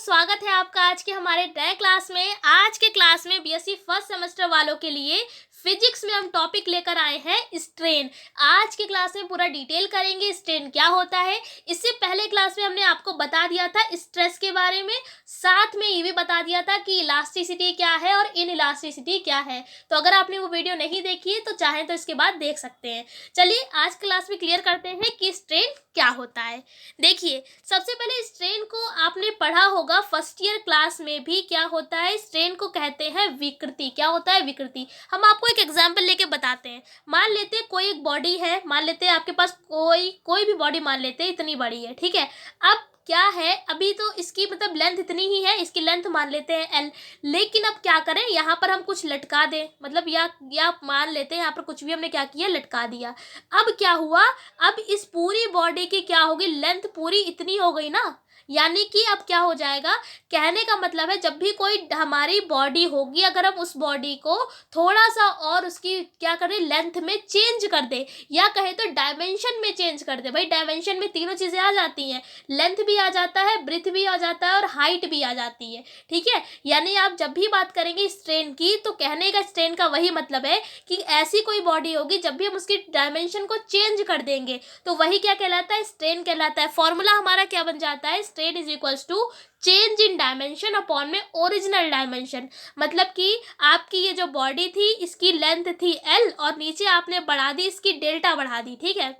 स्वागत है आपका आज के हमारे नए क्लास में। आज के क्लास में बीएससी फर्स्ट सेमेस्टर वालों के लिए फिजिक्स में हम टॉपिक लेकर आए हैं स्ट्रेन। आज के क्लास में पूरा डिटेल करेंगे स्ट्रेन क्या होता है। इससे पहले क्लास में हमने आपको बता दिया था स्ट्रेस के बारे में, साथ में ये भी बता दिया था कि इलास्टिसिटी क्या है और इनइलास्टिसिटी क्या है। तो अगर आपने वो वीडियो नहीं देखी है तो चाहें तो इसके बाद देख सकते हैं। चलिए आज क्लास में क्लियर करते हैं कि स्ट्रेन क्या होता है। देखिए, सबसे पहले स्ट्रेन को आपने पढ़ा होगा फर्स्ट ईयर क्लास में भी। क्या होता है? स्ट्रेन को कहते हैं विकृति। क्या होता है? विकृति। हम आपको एक एग्जांपल लेके बताते हैं। मान लेते हैं कोई एक बॉडी है, मान लेते हैं आपके पास कोई भी बॉडी मान लेते हैं इतनी बड़ी है, ठीक है। अब क्या है, अभी तो इसकी मतलब लेंथ इतनी ही है, इसकी लेंथ मान लेते हैं एल। लेकिन अब क्या करें, यहाँ पर हम कुछ लटका दें, मतलब या मान लेते हैं यहाँ पर कुछ भी हमने क्या किया, लटका दिया। अब क्या हुआ, अब इस पूरी बॉडी की क्या होगी, लेंथ पूरी इतनी हो गई ना। यानी कि अब क्या हो जाएगा, कहने का मतलब है जब भी कोई हमारी बॉडी होगी, अगर हम उस बॉडी को थोड़ा सा और उसकी क्या करें, लेंथ में चेंज कर दे, या कहे तो डायमेंशन में चेंज कर दे। भाई डायमेंशन में तीनों चीज़ें आ जाती हैं, लेंथ भी आ जाता है, ब्रेथ भी आ जाता है और हाइट भी आ जाती है, ठीक है। यानी आप जब भी बात करेंगे स्ट्रेन की, तो कहने का स्ट्रेन का वही मतलब है कि ऐसी कोई बॉडी होगी जब भी हम उसकी डायमेंशन को चेंज कर देंगे तो वही क्या कहलाता है, स्ट्रेन कहलाता है। फॉर्मूला हमारा क्या बन जाता है, strain is equals to change in dimension upon में ओरिजिनल डायमेंशन। मतलब कि आपकी ये जो बॉडी थी इसकी लेंथ थी एल और नीचे आपने बढ़ा दी, इसकी डेल्टा बढ़ा दी, ठीक है।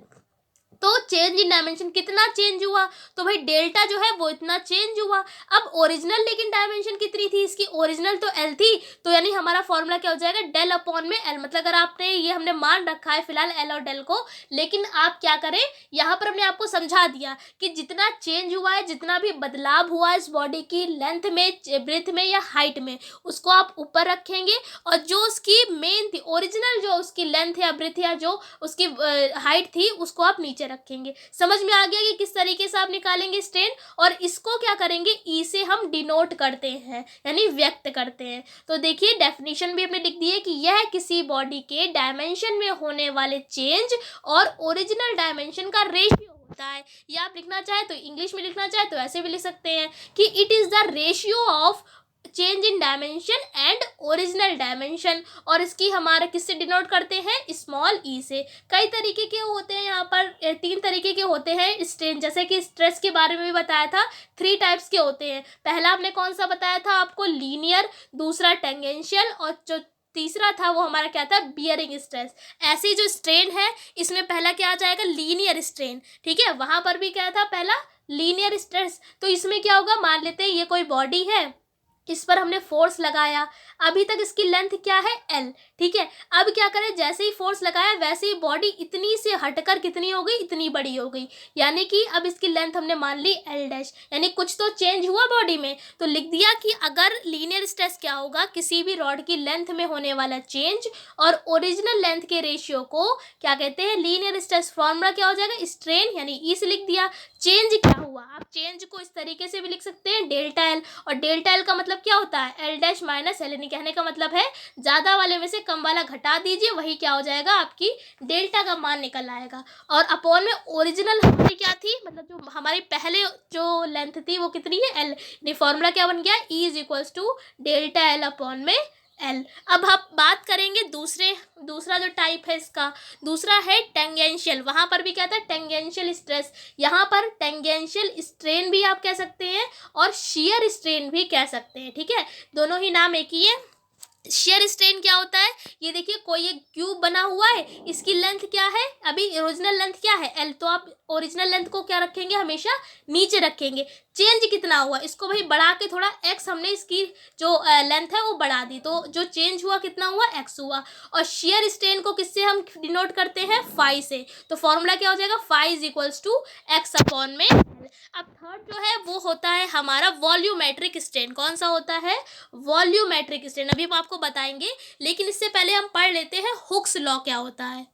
तो चेंज इन डायमेंशन कितना चेंज हुआ, तो भाई डेल्टा जो है वो इतना चेंज हुआ। अब ओरिजिनल लेकिन डायमेंशन कितनी थी इसकी, ओरिजिनल तो एल थी, तो यानी हमारा फॉर्मूला क्या हो जाएगा, डेल अपॉन में एल। मतलब अगर आपने ये हमने मान रखा है फिलहाल एल और डेल को, लेकिन आप क्या करें, यहाँ पर हमने आपको समझा दिया कि जितना चेंज हुआ है, जितना भी बदलाव हुआ है इस बॉडी की लेंथ में, ब्रेथ में या हाइट में, उसको आप ऊपर रखेंगे और जो उसकी मेन थी ओरिजिनल, जो उसकी लेंथ या ब्रेथ या जो उसकी हाइट थी, उसको आप नीचे रखेंगे। समझ में आ गया कि किस तरीके से आप निकालेंगे स्ट्रेन। और इसको क्या करेंगे, ई से हम डिनोट करते हैं, यानी व्यक्त करते हैं। तो देखिए डेफिनेशन भी हमने लिख दी है कि यह किसी बॉडी के डायमेंशन में होने वाले चेंज और ओरिजिनल डायमेंशन का रेशियो होता है। या आप लिखना चाहे तो इंग्लिश में लिखना चाहे तो ऐसे भी लिख सकते हैं कि it is the ratio of change in dimension and original dimension. और इसकी हमारा किससे डिनोट करते हैं, स्मॉल ई से। कई तरीके के होते हैं, यहाँ पर 3 तरीके के होते हैं स्ट्रेन। जैसे कि स्ट्रेस के बारे में भी बताया था, 3 टाइप्स के होते हैं। पहला हमने कौन सा बताया था आपको, लीनियर, दूसरा टेंजेंशियल और जो तीसरा था वो हमारा क्या था, बियरिंग स्ट्रेस। ऐसी जो स्ट्रेन है इसमें पहला क्या आ जाएगा, लीनियर स्ट्रेन, ठीक है। वहां पर भी क्या था, पहला लीनियर स्ट्रेस। तो इसमें क्या होगा, मान लेते हैं ये कोई बॉडी है, इस पर हमने फोर्स लगाया, अभी तक इसकी लेंथ क्या है, एल, ठीक है। अब क्या करें, जैसे ही फोर्स लगाया वैसे ही बॉडी इतनी से हटकर कितनी हो गई, इतनी बड़ी हो गई। यानी कि अब इसकी लेंथ हमने मान ली एल डैश, यानी कुछ तो चेंज हुआ बॉडी में। तो लिख दिया कि अगर लीनियर स्ट्रेस क्या होगा, किसी भी रॉड की लेंथ में होने वाला चेंज और ओरिजिनल लेंथ के रेशियो को क्या कहते हैं, लीनियर स्ट्रेस। फॉर्मूला क्या हो जाएगा, स्ट्रेन, यानी ई से लिख दिया। चेंज क्या हुआ, आप चेंज को इस तरीके से भी लिख सकते हैं, डेल्टा एल। और डेल्टा एल का मतलब क्या होता है, एल डैश माइनस एल। यानी कहने का मतलब है ज़्यादा वाले में से कम वाला घटा दीजिए, वही क्या हो जाएगा, आपकी डेल्टा का मान निकल आएगा। और अपॉन में ओरिजिनल हमारी क्या थी, मतलब जो हमारी पहले जो लेंथ थी वो कितनी है, एल। यानी फॉर्मूला क्या बन गया, E is equals to delta L upon में एल। अब हम बात करेंगे दूसरा जो टाइप है इसका, दूसरा है टेंजेंशियल। वहाँ पर भी क्या था, टेंजेंशियल स्ट्रेस। यहाँ पर टेंजेंशियल स्ट्रेन भी आप कह सकते हैं और शियर स्ट्रेन भी कह सकते हैं, ठीक है। दोनों ही नाम एक ही है। शेयर स्ट्रेन क्या होता है, ये देखिए कोई एक क्यूब बना हुआ है, इसकी लेंथ क्या है, अभी ओरिजिनल लेंथ क्या है, एल। तो आप ओरिजिनल लेंथ को क्या रखेंगे, हमेशा नीचे रखेंगे। चेंज कितना हुआ, इसको भाई बढ़ा के थोड़ा एक्स, हमने इसकी जो लेंथ है वो बढ़ा दी, तो जो चेंज हुआ कितना हुआ, एक्स हुआ। और शेयर स्ट्रेन को किससे हम डिनोट करते हैं, फाई से। तो फॉर्मूला क्या हो जाएगा, phi is equals to X upon में। अब थर्ड जो है वो होता है हमारा वॉल्यूमेट्रिक स्ट्रेन। कौन सा होता है, वॉल्यूमेट्रिक स्ट्रेन। अभी हम आपको बताएंगे, लेकिन इससे पहले हम पढ़ लेते हैं हुक्स लॉ क्या होता है।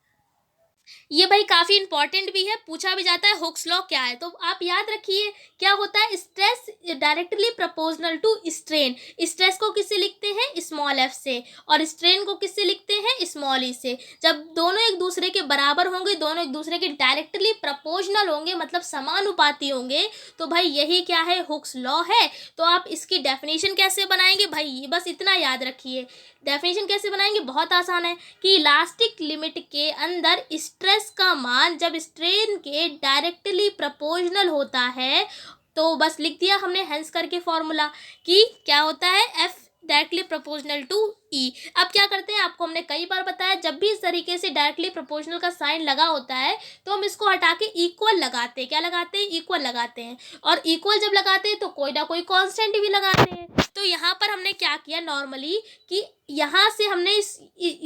ये भाई काफ़ी इंपॉर्टेंट भी है, पूछा भी जाता है हुक्स लॉ क्या है। तो आप याद रखिए क्या होता है, stress directly proportional to strain. Stress को किससे लिखते हैं, स्मॉल एफ से, और स्ट्रेन को किससे लिखते हैं, स्मॉल ई से। जब दोनों एक दूसरे के बराबर होंगे, दोनों एक दूसरे के डायरेक्टली प्रोपोर्शनल होंगे, मतलब समानुपाती होंगे, तो भाई यही क्या है, हुक्स लॉ है। तो आप इसकी डेफिनेशन कैसे बनाएंगे भाई, बस इतना याद रखिए। डेफिनेशन कैसे बनाएंगे, बहुत आसान है कि इलास्टिक लिमिट के अंदर स्ट्रेस का मान जब स्ट्रेन के डायरेक्टली प्रोपोर्शनल होता है, तो बस लिख दिया हमने हेंस करके फॉर्मूला कि क्या होता है, एफ डायरेक्टली प्रोपोर्शनल टू ई। अब क्या करते हैं, आपको हमने कई बार बताया, जब भी इस तरीके से डायरेक्टली प्रोपोर्शनल का साइन लगा होता है तो हम इसको हटा के इक्वल लगाते हैं। क्या लगाते हैं, इक्वल लगाते हैं। और इक्वल जब लगाते हैं तो कोई ना कोई कांस्टेंट भी लगाते हैं। तो यहाँ पर हमने क्या किया नॉर्मली कि यहाँ से हमने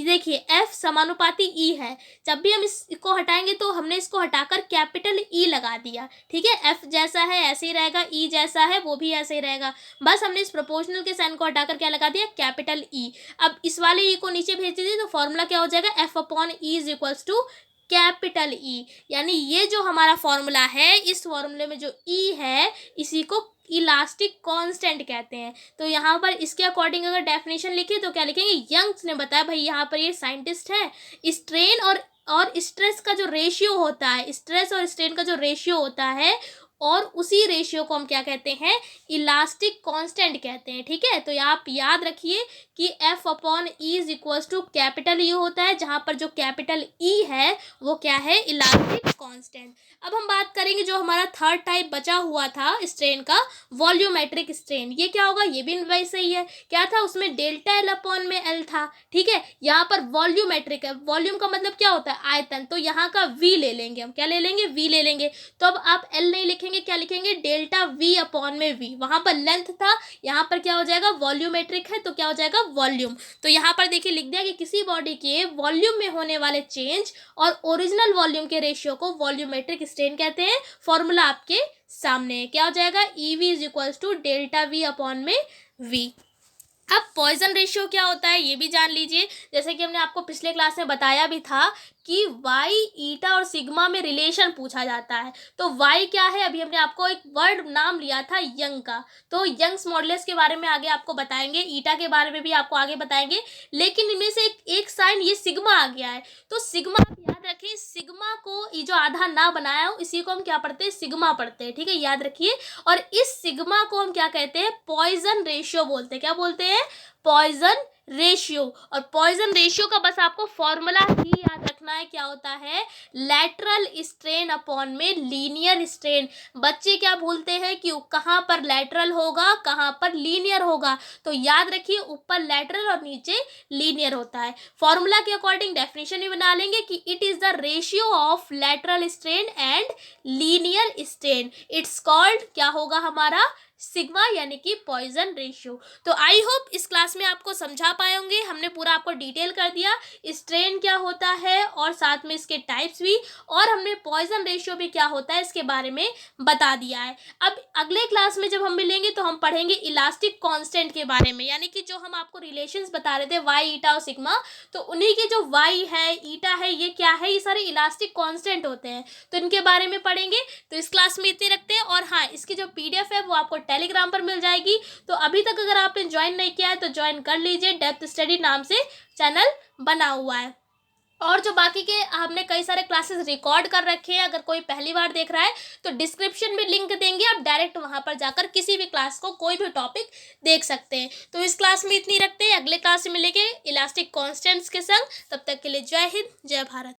देखिए एफ समानुपाती ई है, जब भी हम इसको हटाएंगे तो हमने इसको हटाकर कैपिटल ई लगा दिया। ठीक है, एफ जैसा है ऐसे ही रहेगा, ई जैसा है वो भी ऐसे ही रहेगा, बस हमने इस प्रोपोर्शनल के साइन को हटाकर क्या लगा दिया, कैपिटल ई। अब इस वाले ई को नीचे भेज दीजिए तो फॉर्मूला क्या हो जाएगा, F upon E is equals to capital E. यानी ये जो हमारा फॉर्मूला है, इस फॉर्मूले में जो ई है इसी को इलास्टिक कांस्टेंट कहते हैं। तो यहाँ पर इसके अकॉर्डिंग अगर डेफिनेशन लिखे तो क्या लिखेंगे, यंग्स ने बताया, भाई यहाँ पर ये साइंटिस्ट है, स्ट्रेन और स्ट्रेस का जो रेशियो होता है, स्ट्रेस और स्ट्रेन का जो रेशियो होता है, और उसी रेशियो को हम क्या कहते हैं, इलास्टिक कांस्टेंट कहते हैं। ठीक है, तो आप याद रखिए कि F upon E is equals to capital E होता है, जहाँ पर जो कैपिटल ई है वो क्या है, इलास्टिक कांस्टेंट। अब हम बात करेंगे जो हमारा थर्ड टाइप बचा हुआ था स्ट्रेन का, वॉल्यूमेट्रिक स्ट्रेन। ये क्या होगा, ये भी वैसे ही है, क्या था उसमें, डेल्टा एल अपॉन में एल था। ठीक है, यहाँ पर वॉल्यूमेट्रिक है, वॉल्यूम का मतलब क्या होता है, आयतन, तो यहाँ का वी ले लेंगे हम, क्या ले लेंगे, वी ले लेंगे। तो अब आप एल नहीं लिखेंगे, क्या लिखेंगे, डेल्टा वी अपॉन में वी। वहाँ पर लेंथ था, यहाँ पर क्या हो जाएगा, वॉल्यूमेट्रिक है तो क्या हो जाएगा, वॉल्यूम। तो यहाँ पर देखिए लिख दिया कि किसी बॉडी के वॉल्यूम में होने वाले चेंज और ओरिजिनल वॉल्यूम के रेशियो को वॉल्यूमेट्रिक स्ट्रेन कहते हैं। फॉर्मूला आपके सामने क्या हो जाएगा, E V is equals to delta V upon में वी। अब पॉइजन रेशियो क्या होता है ये भी जान लीजिए। जैसे कि हमने आपको पिछले क्लास में बताया भी था कि वाई, ईटा और सिग्मा में रिलेशन पूछा जाता है। तो वाई क्या है, अभी हमने आपको एक वर्ड नाम लिया था यंग का, तो यंग्स मॉडुलस के बारे में आगे आपको बताएंगे, ईटा के बारे में भी आपको आगे बताएंगे, लेकिन इनमें से एक साइन ये सिग्मा आ गया है। तो सिग्मा याद रखिए, सिग्मा को ये जो आधा ना बनाया हो इसी को हम क्या पढ़ते हैं, सिग्मा पढ़ते हैं। ठीक है, याद रखिए। और इस सिग्मा को हम क्या कहते हैं, पॉइजन रेशियो बोलते हैं। क्या बोलते हैं, पॉइजन रेशियो। और पॉइजन रेशियो का बस आपको फॉर्मूला ही याद रखना है, क्या होता है, लैटरल स्ट्रेन अपॉन में लीनियर स्ट्रेन। बच्चे क्या भूलते हैं कि कहाँ पर लैटरल होगा, कहाँ पर लीनियर होगा, तो याद रखिए ऊपर लैटरल और नीचे लीनियर होता है। फॉर्मूला के अकॉर्डिंग डेफिनेशन भी बना लेंगे कि it is the ratio of lateral strain and linear strain, it's called क्या होगा हमारा, सिग्मा, यानी कि पॉइजन रेशियो। तो आई होप इस क्लास में आपको समझा पाए होंगे, हमने पूरा आपको डिटेल कर दिया स्ट्रेन क्या होता है और साथ में इसके टाइप्स भी, और हमने पॉइजन रेशियो भी क्या होता है इसके बारे में बता दिया है। अब अगले क्लास में जब हम मिलेंगे तो हम पढ़ेंगे इलास्टिक कांस्टेंट के बारे में, यानी कि जो हम आपको रिलेशंस बता रहे थे वाई, ईटा और सिग्मा, तो उन्हीं के जो वाई है, ईटा है, ये क्या है, ये सारे इलास्टिक कांस्टेंट होते हैं, तो इनके बारे में पढ़ेंगे। तो इस क्लास में इतने रखते हैं, और हाँ, इसकी जो पीडीएफ है वो आपको टेलीग्राम पर मिल जाएगी। तो अभी तक अगर आपने ज्वाइन नहीं किया है तो ज्वाइन कर लीजिए, डेप्थ स्टडी नाम से चैनल बना हुआ है। और जो बाकी के हमने कई सारे क्लासेस रिकॉर्ड कर रखे हैं, अगर कोई पहली बार देख रहा है तो डिस्क्रिप्शन में लिंक देंगे, आप डायरेक्ट वहां पर जाकर किसी भी क्लास को, कोई भी टॉपिक देख सकते हैं। तो इस क्लास में इतनी रखते हैं, अगले क्लास में मिलेंगे इलास्टिक कांस्टेंट्स के संग। तब तक के लिए जय हिंद, जय भारत।